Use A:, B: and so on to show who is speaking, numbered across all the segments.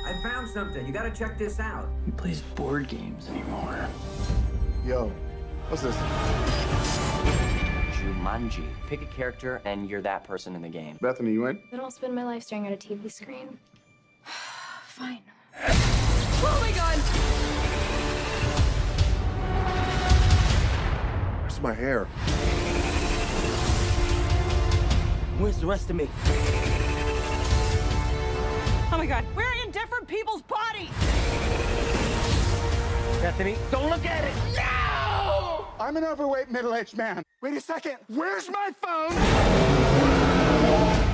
A: I found something. You gotta check this out.
B: Who plays board games anymore?
C: Yo, what's this?
D: Jumanji. Pick a character and you're that person in the game.
C: Bethany, you in?
E: I don't spend my life staring at a TV screen. Fine.
F: Oh my god!
C: Where's my hair?
D: Where's the rest of me?
F: Oh my god, we're in different people's bodies!
D: Bethany, don't look at it!
C: No! I'm an overweight middle-aged man. Wait a second. Where's my phone?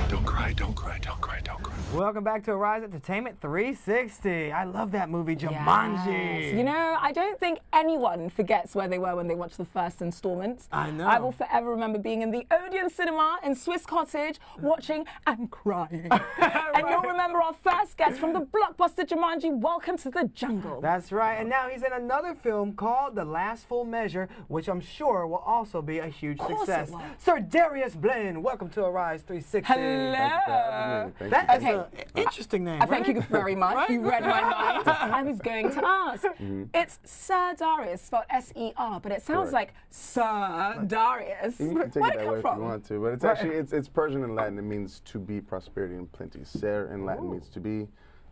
C: Don't cry, don't cry, don't cry, don't cry.
G: Welcome back to Arise Entertainment 360. I love that movie, Jumanji.
F: Yes. You know, I don't think anyone forgets where they were when they watched the first installment.
G: I know.
F: I will forever remember being in the Odeon Cinema in Swiss Cottage, watching and crying. And you'll remember our first guest from the blockbuster Jumanji, Welcome to the Jungle.
G: That's right, and now he's in another film called The Last Full Measure, which I'm sure will also be a huge success. Ser'Darius Blain, welcome to Arise 360.
F: Hello.
G: That is an interesting name.
F: Thank you very much.
G: Right?
F: You read my mind. I was going to ask. It's Ser'Darius, spelled S-E-R, but it sounds like Sir Darius.
H: You can take
F: Where'd
H: it
F: it
H: that
F: come
H: way if
F: from?
H: you want to, but it's actually it's Persian and Latin. It means to be, prosperity, and plenty. Ser in Latin means to be.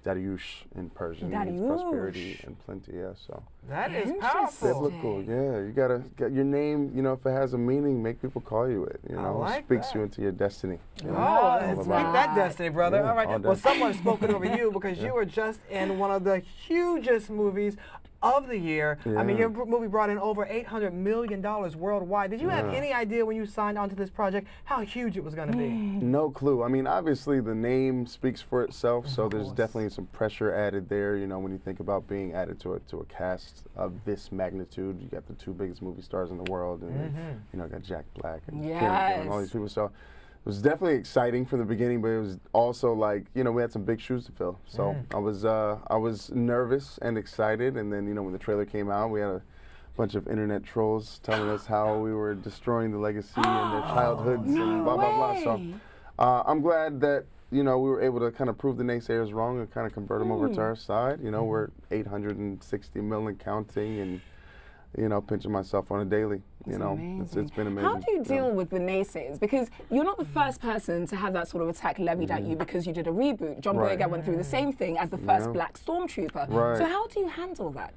H: Dariush in Persian means prosperity and plenty. Yeah, so
G: That is powerful.
H: biblical. Yeah, you gotta get your name. You know, if it has a meaning, make people call you it. You know,
G: like
H: it speaks
G: that.
H: you into your destiny. You know?
G: Oh,
H: All
G: speak
H: about
G: that destiny, brother.
H: Yeah,
G: all right.
H: all
G: Well,
H: day.
G: someone spoke it over you because you were just in one of the hugest movies of the year. I mean,
H: Yeah.
G: your movie brought in over $800 million worldwide. Did you have
H: Yeah.
G: any idea when you signed onto this project how huge it was going to be?
H: No clue. I mean, obviously the name speaks for itself, so there's definitely some pressure added there. You know, when you think about being added to a cast of this magnitude, you got the two biggest movie stars in the world, and you know, got Jack Black and Karen Gillan and all these people. So it was definitely exciting from the beginning, but it was also like, you know, we had some big shoes to fill. So I was nervous and excited, and then, you know, when the trailer came out, we had a bunch of internet trolls telling us how we were destroying the legacy and their childhoods and blah blah blah. So I'm glad that, you know, we were able to kind of prove the naysayers wrong and kind of convert them over to our side. You know, we're 860 million counting, and, you know, pinching myself on a daily. You know, it's been amazing.
F: How do you deal with the naysayers? Because you're not the first person to have that sort of attack levied at you because you did a reboot. John Boyega went through the same thing as the first black stormtrooper.
H: Right.
F: So how do you handle that?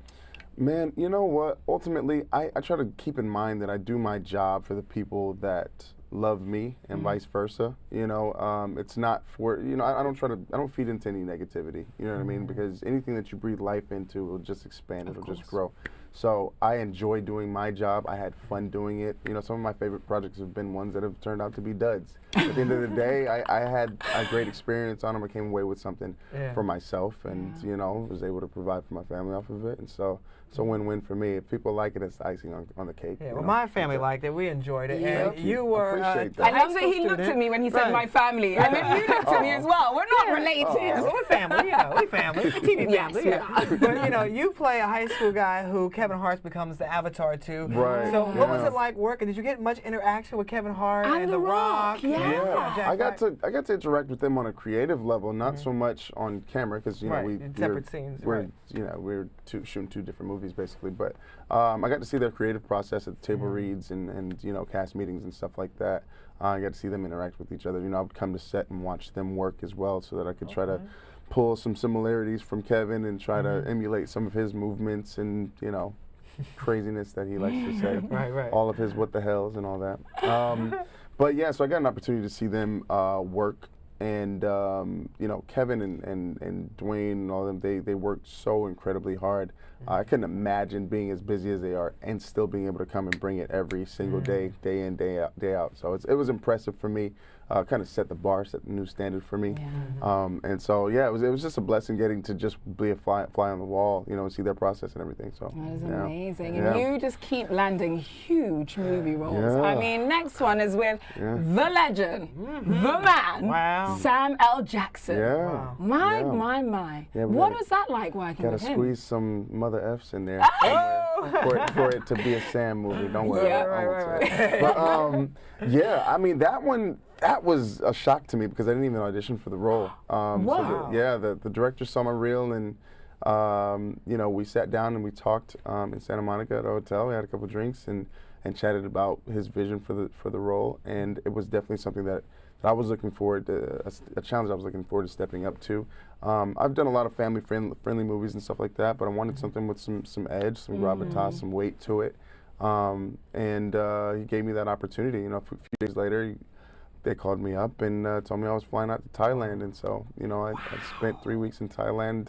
H: Man, you know what? Ultimately, I try to keep in mind that I do my job for the people that love me and vice versa. You know, it's not for, you know, I don't feed into any negativity. You know what I mean? Because anything that you breathe life into will just expand. It'll just grow. So I enjoy doing my job. I had fun doing it. You know, some of my favorite projects have been ones that have turned out to be duds. At the end of the day, I had a great experience on them. I came away with something for myself, and you know, was able to provide for my family off of it. And so it's a win-win for me. If people like it, it's icing on the cake.
G: Yeah, well, my family liked it. We enjoyed it. And you were
H: Appreciate that.
F: I love that he looked at me when he said my family, and then you looked at me as well. We're not related.
G: Well, we're family, you know, we family. TV family, yeah. But, you know, you play a high school guy who Kevin Hart becomes the avatar to.
H: Right.
G: So what was it like working? Did you get much interaction with Kevin Hart and The Rock?
F: Yeah.
H: I got to interact with them on a creative level, not so much on camera, because, you know,
G: separate scenes.
H: We're you know, we're shooting two different movies basically, but I got to see their creative process at the table reads and you know, cast meetings and stuff like that. I got to see them interact with each other. You know, I would come to set and watch them work as well, so that I could try to pull some similarities from Kevin and try to emulate some of his movements and, you know, craziness that he likes to say. All of his what the hells and all that. But yeah, so I got an opportunity to see them work. And you know, Kevin and Dwayne and all of them, they worked so incredibly hard. I couldn't imagine being as busy as they are and still being able to come and bring it every single day, day in, day out. So it was impressive for me. Kind of set the bar, set the new standard for me. And so yeah, it was just a blessing getting to just be a fly on the wall, you know, and see their process and everything. So
F: that is amazing, and you just keep landing huge movie roles. I mean, next one is with the legend, the man, Sam L. Jackson. My. What was that like working with him?
H: Gotta squeeze some mother F's in there for it to be a Sam movie. Don't worry. I won't say it. But yeah, I mean, that one That was a shock to me because I didn't even audition for the role.
F: Wow.
H: The director saw my reel and you know, we sat down and we talked in Santa Monica at a hotel. We had a couple drinks and chatted about his vision for the role, and it was definitely something that I was looking forward to, a challenge I was looking forward to stepping up to. I've done a lot of family-friendly movies and stuff like that, but I wanted something with some edge, some gravitas, some weight to it. And he gave me that opportunity. You know, a few days later, they called me up and told me I was flying out to Thailand, and so you know I spent 3 weeks in Thailand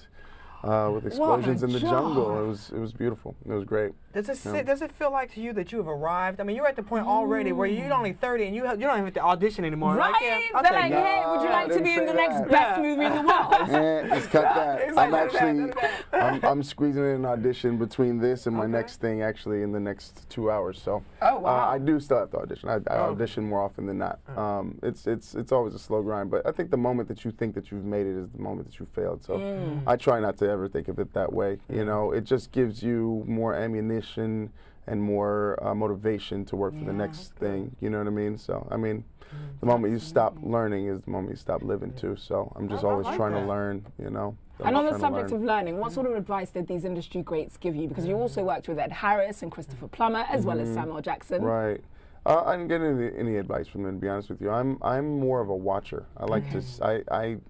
H: with explosions in the jungle. It was beautiful. It was great.
G: Does it feel like to you that you have arrived? I mean, you're at the point already where you're only 30 and you don't even have to audition anymore.
F: Right?
G: Like, yeah,
F: They're like, hey, would you like to be in the next best movie in the world?
H: Let's cut that. I'm actually,
G: that.
H: I'm squeezing in an audition between this and my next thing actually in the next 2 hours. So I do still have to audition. I audition more often than not. It's always a slow grind, but I think the moment that you think that you've made it is the moment that you failed. So I try not to ever think of it that way. You know, it just gives you more ammunition and more motivation to work for the next thing. You know what I mean? So I mean, the moment you stop learning is the moment you stop living too. So I'm just always trying to learn. You know.
F: And on the subject of learning, what sort of advice did these industry greats give you? Because you also worked with Ed Harris and Christopher Plummer, as well as Samuel Jackson.
H: Right. I didn't get any advice from them, to be honest with you. I'm more of a watcher. I like to.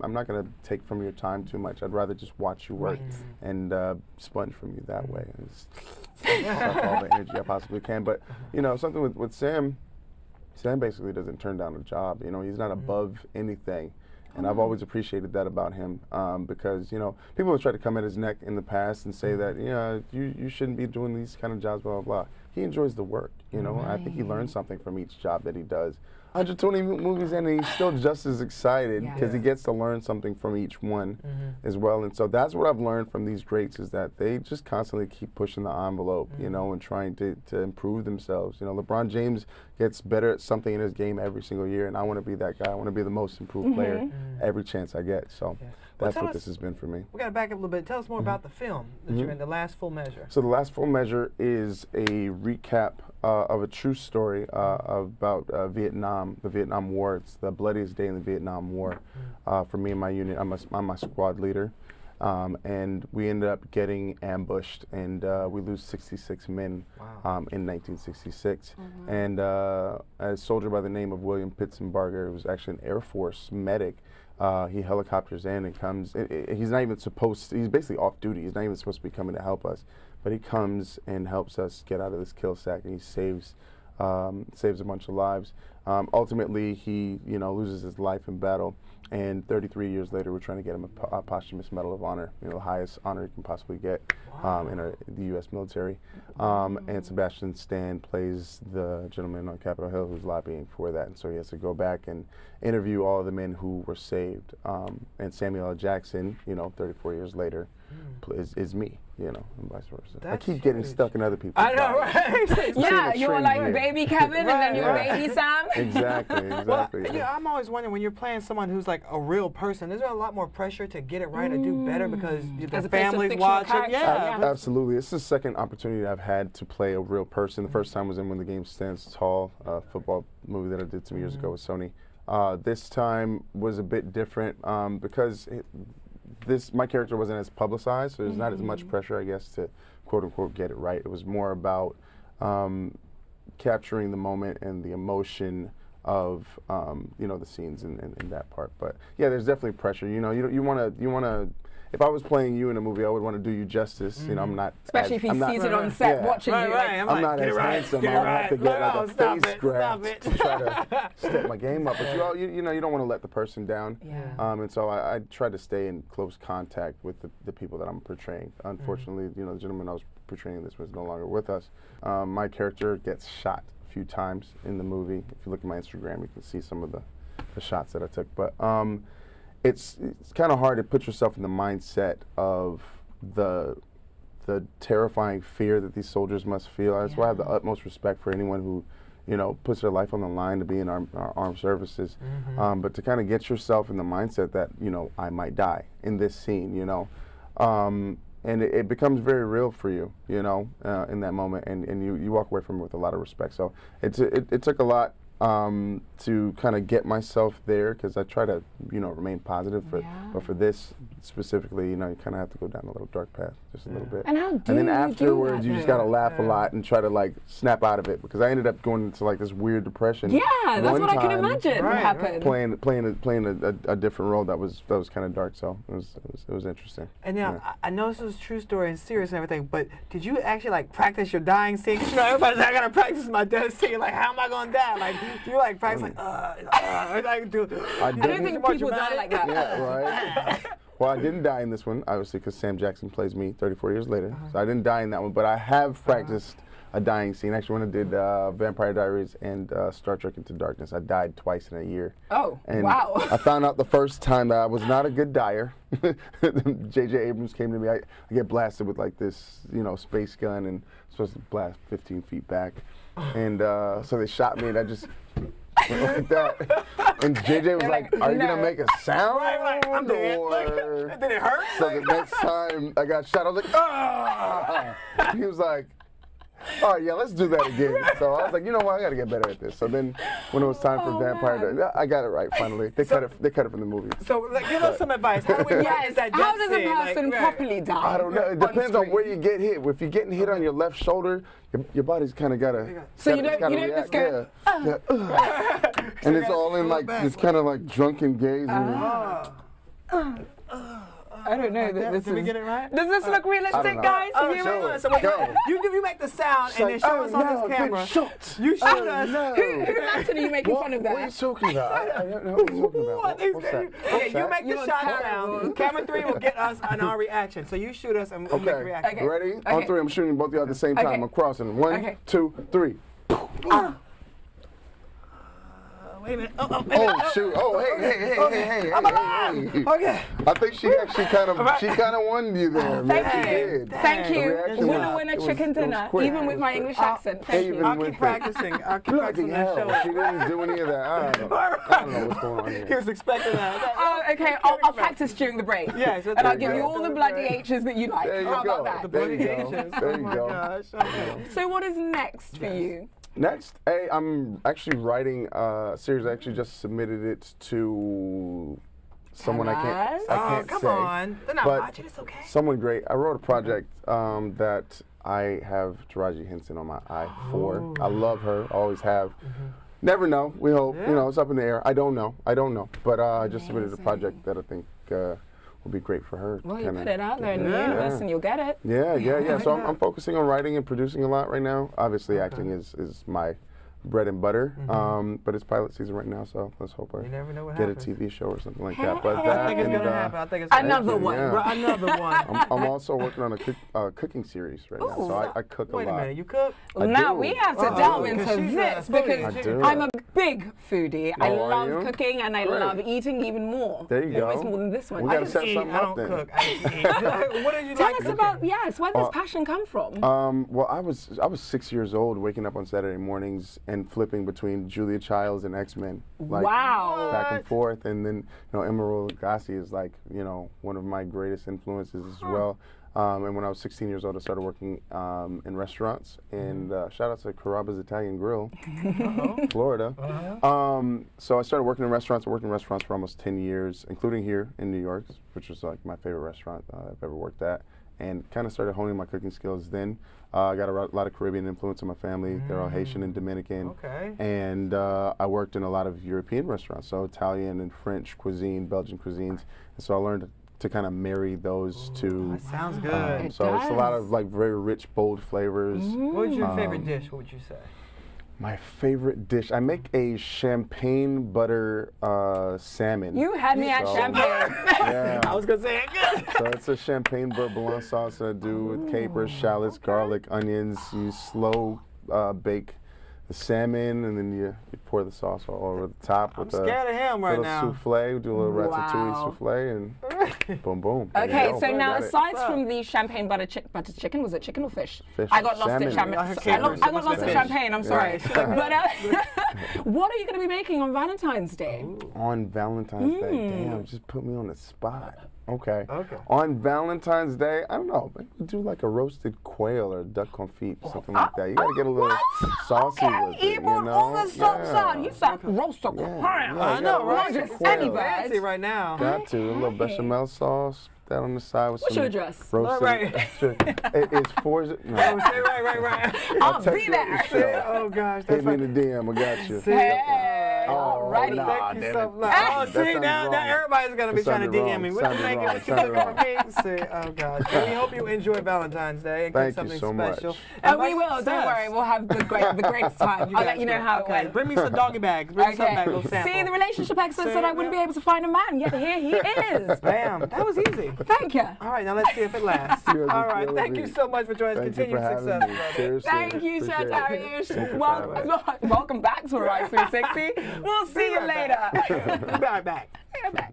H: I'm not going to take from your time too much. I'd rather just watch you work and sponge from you that way. Suck all the energy I possibly can. But you know, something with Sam. Sam basically doesn't turn down a job. You know, he's not above anything. And I've always appreciated that about him because, you know, people have tried to come at his neck in the past and say that, you shouldn't be doing these kind of jobs, blah, blah, blah. He enjoys the work, you know. I think he learns something from each job that he does. 120 movies in, and he's still just as excited because he gets to learn something from each one as well. And so that's what I've learned from these greats is that they just constantly keep pushing the envelope, you know, and trying to improve themselves. You know, LeBron James gets better at something in his game every single year, and I want to be that guy. I want to be the most improved player every chance I get. So that's what this has been for me.
G: We got to back up a little bit. Tell us more about the film that you're in, The Last Full Measure.
H: So The Last Full Measure is a recap of a true story about Vietnam, the Vietnam War. It's the bloodiest day in the Vietnam War for me and my unit. I'm my squad leader. And we ended up getting ambushed, and we lose 66 men in 1966. And a soldier by the name of William Pitzenbarger, who was actually an Air Force medic, he helicopters in and comes. He's not even supposed to, he's basically off duty. He's not even supposed to be coming to help us. But he comes and helps us get out of this kill sack, and he saves a bunch of lives. Ultimately, he loses his life in battle, and 33 years later, we're trying to get him a posthumous Medal of Honor, the highest honor you can possibly get in the U.S. military. And Sebastian Stan plays the gentleman on Capitol Hill who's lobbying for that, and so he has to go back and interview all of the men who were saved. And Samuel L. Jackson, 34 years later, is me. And vice versa. I keep getting stuck in other people's
G: I know, right?
F: Yeah, you're like baby Kevin and then you're baby Sam.
H: Exactly.
G: Well, I'm always wondering, when you're playing someone who's like a real person, is there a lot more pressure to get it right or do better because the family's watching? Yeah,
H: absolutely. It's the second opportunity I've had to play a real person. The first time was in When the Game Stands Tall, a football movie that I did some years ago with Sony. This time was a bit different because my character wasn't as publicized, so there's not as much pressure, I guess, to quote unquote get it right. It was more about capturing the moment and the emotion of the scenes in that part. But yeah, there's definitely pressure. You want to. If I was playing you in a movie, I would want to do you justice. I'm not.
F: Especially if he sees it on set watching you.
H: I'm not as handsome. I'll have to get like a face grab to try to step my game up. But you don't want to let the person down. And so I try to stay in close contact with the people that I'm portraying. Unfortunately, the gentleman I was portraying this was no longer with us. My character gets shot a few times in the movie. If you look at my Instagram, you can see some of the shots that I took. But it's kind of hard to put yourself in the mindset of the terrifying fear that these soldiers must feel. That's why I have the utmost respect for anyone who, puts their life on the line to be in our armed services. But to kind of get yourself in the mindset that, I might die in this scene, and it becomes very real for you, in that moment, and you walk away from it with a lot of respect. So it took a lot to kind of get myself there, because I try to, remain positive. But for this specifically, you kind of have to go down a little dark path, just a little bit.
F: And how do
H: And then
F: you
H: afterwards,
F: do
H: you
F: that,
H: just gotta laugh a lot and try to like snap out of it, because I ended up going into like this weird depression.
F: Yeah, that's
H: one
F: what I can
H: time,
F: imagine happened.
H: Playing a different role that was kind of dark, so it was interesting.
G: And now, I know this is a true story and serious and everything, but did you actually like practice your dying scene? 'Cause, everybody's like, I gotta practice my death scene. Like, how am I gonna die? Like, do you like practice like,
F: I don't think people die like that.
H: Yeah, right. Well, I didn't die in this one, obviously, because Sam Jackson plays me 34 years later. So I didn't die in that one, but I have practiced a dying scene. Actually, when I did Vampire Diaries and Star Trek Into Darkness, I died twice in a year.
F: Oh,
H: and
F: wow.
H: I found out the first time that I was not a good dyer. J.J. Abrams came to me. I get blasted with like this, space gun, and supposed to blast 15 feet back. And so they shot me, and I just went like that. And JJ was like, "Are you gonna make a sound?"
G: Right, I'm dead.
H: Or...
G: Did it hurt?
H: So the next time I got shot, I was like, "Ah!" He was like, "All right, yeah, let's do that again." So I was like, "You know what? I gotta get better at this." So then, when it was time for Vampire, I got it right finally. They cut it from the movie.
G: So give us some advice. How do we practice that
F: How
G: death
F: does a
G: scene?
F: person properly die?
H: I don't know. It depends on where you get hit. If you're getting hit on your left shoulder, your body's kind of gotta.
F: So you don't just go.
H: And it's all in like this kind of like drunken gaze.
F: I don't know that this
G: Did we get it right?
F: Does this look realistic, guys?
G: You make the sound and then show us on this camera. You shoot us.
F: Who's acting are you making fun of that?
H: What are you talking about? I don't know what you're talking about. What's that?
G: Okay, you make the shot sound. Camera 3 will get us an our reaction. So you shoot us and we'll make a reaction.
F: Okay.
H: Ready? On 3, I'm shooting both of you at the same time. I'm crossing. 1, 2, 3.
G: Wait a minute.
H: Oh shoot! Oh hey!
G: Okay.
H: I think she actually kind of won you there.
F: Thank you.
H: Winner,
F: winner, chicken dinner. Even with my English accent. Thank you.
G: I'll keep practicing. I'll keep practicing that show.
H: She didn't do any of that. I don't know what's going on here.
G: He was expecting that.
F: Oh, okay. I'll practice during the break.
G: Yeah, so
F: and I'll give you all the bloody H's that you like.
H: There you
F: How
H: go.
F: about that?
G: The bloody
H: There you
G: H's.
H: go. There you go.
G: Gosh. Okay.
F: So what is next for you?
H: Next, I'm actually writing a series. I actually just submitted it to someone I can't
G: come
H: say.
G: on. They're not
H: but
G: watching. It's okay.
H: Someone great. I wrote a project that I have Taraji Henson on my eye for. I love her. Always have. Never know. We hope. It's up in the air. I don't know. But I just submitted a project that I think will be great for her.
F: Well, you put it out there in the universe and you'll get it.
H: Yeah. So I'm focusing on writing and producing a lot right now. Obviously, acting is my bread and butter. But it's pilot season right now, so let's hope I get a TV show or something like that. But
G: I think it's gonna happen. I think it's gonna
F: Another one.
G: Another one.
H: I'm also working on a cooking series right now, so I cook a lot.
G: Wait a minute, you cook?
F: Now we have to delve into this because I'm a big foodie. I love cooking and I love eating even more.
H: There you go.
F: Always more than this one.
H: We gotta set something up then.
G: I don't cook. I just eat. What do you
F: Tell
G: like
F: us about where does passion come from?
H: Well, I was 6 years old, waking up on Saturday mornings and flipping between Julia Childs and X-Men. Like,
F: wow.
H: Back and forth, and then Emerald Lagasse is like one of my greatest influences as well. And when I was 16 years old, I started working in restaurants. And shout out to Carrabba's Italian Grill, Florida. So I started working in restaurants. I worked in restaurants for almost 10 years, including here in New York, which was like my favorite restaurant I've ever worked at. And kind of started honing my cooking skills then. I got a lot of Caribbean influence in my family. They're all Haitian and Dominican.
G: Okay.
H: And I worked in a lot of European restaurants, so Italian and French cuisine, Belgian cuisines. And so I learned to kind of marry those two.
G: That sounds good.
H: So it's a lot of like very rich, bold flavors.
G: What was your favorite dish? What would you say?
H: My favorite dish, I make a champagne butter salmon.
F: You had me at champagne.
H: Yeah.
G: I was gonna say it good.
H: So it's a champagne beurre blanc sauce that I do with capers, shallots, garlic, onions. You slow bake the salmon, and then you pour the sauce all over the top with
G: scared of him right
H: little
G: now.
H: souffle. We do a little ratatouille souffle, and boom, boom.
F: Okay, so now aside from the champagne butter chicken, was it chicken or fish?
H: Fish.
F: I got lost in champagne. I got lost in champagne. I'm sorry. But what are you going to be making on Valentine's Day?
H: On Valentine's Day, damn, just put me on the spot. Okay.
G: Okay.
H: On Valentine's Day, I don't know, maybe do like a roasted quail or duck confit, something like that. You gotta get a little saucy with it, you know?
F: All the stuff on. You said roast a quail.
G: I know, right?
F: Just
H: quail.
F: any
G: Fancy
F: bird.
G: right now.
H: Got to. A little bechamel sauce. That on the side with
F: What's
H: some
F: your address?
H: roasted.
G: Right.
H: It's four. No.
G: Oh, say right.
F: I'll
H: text
F: be
H: you at the
F: there.
H: show.
G: Oh gosh,
H: Hit
G: that's
H: me
G: like.
H: in the DM. I got you.
F: Hey,
H: Oh,
F: alrighty.
H: nah,
G: Thank you
H: damn
G: so
H: it.
G: much. Oh,
H: That
G: see,
H: sounded
G: now
H: wrong.
G: everybody's going to be
H: That
G: trying to
H: sounded
G: DM me.
H: wrong.
G: What you
H: Sounded
G: making?
H: wrong.
G: What you
H: Sounded
G: cooking for me? See, oh, gosh. Well, we hope you enjoy Valentine's Day and
H: Thank
G: get
H: you
G: something
H: so much.
G: special.
F: Oh, we will. Don't worry. We'll have the greatest time. I'll let you know how it went.
G: Bring me some doggy bags. Bring me some bags. Little sample.
F: See, the relationship expert said I wouldn't be able to find a man, yet here he is.
G: Bam. That was easy.
F: Thank you.
G: All right, now let's see if it lasts.
H: You're
G: All right,
H: killing
G: thank
H: me.
G: you so much for joining us.
H: Thank you for
G: Continued
H: having
G: success,
H: me.
G: brother.
H: Seriously.
F: Thank you,
H: Appreciate it.
F: Ser'Darius. Welcome back to Rise 360. We'll see you later.
G: Be right back.
F: Be right back.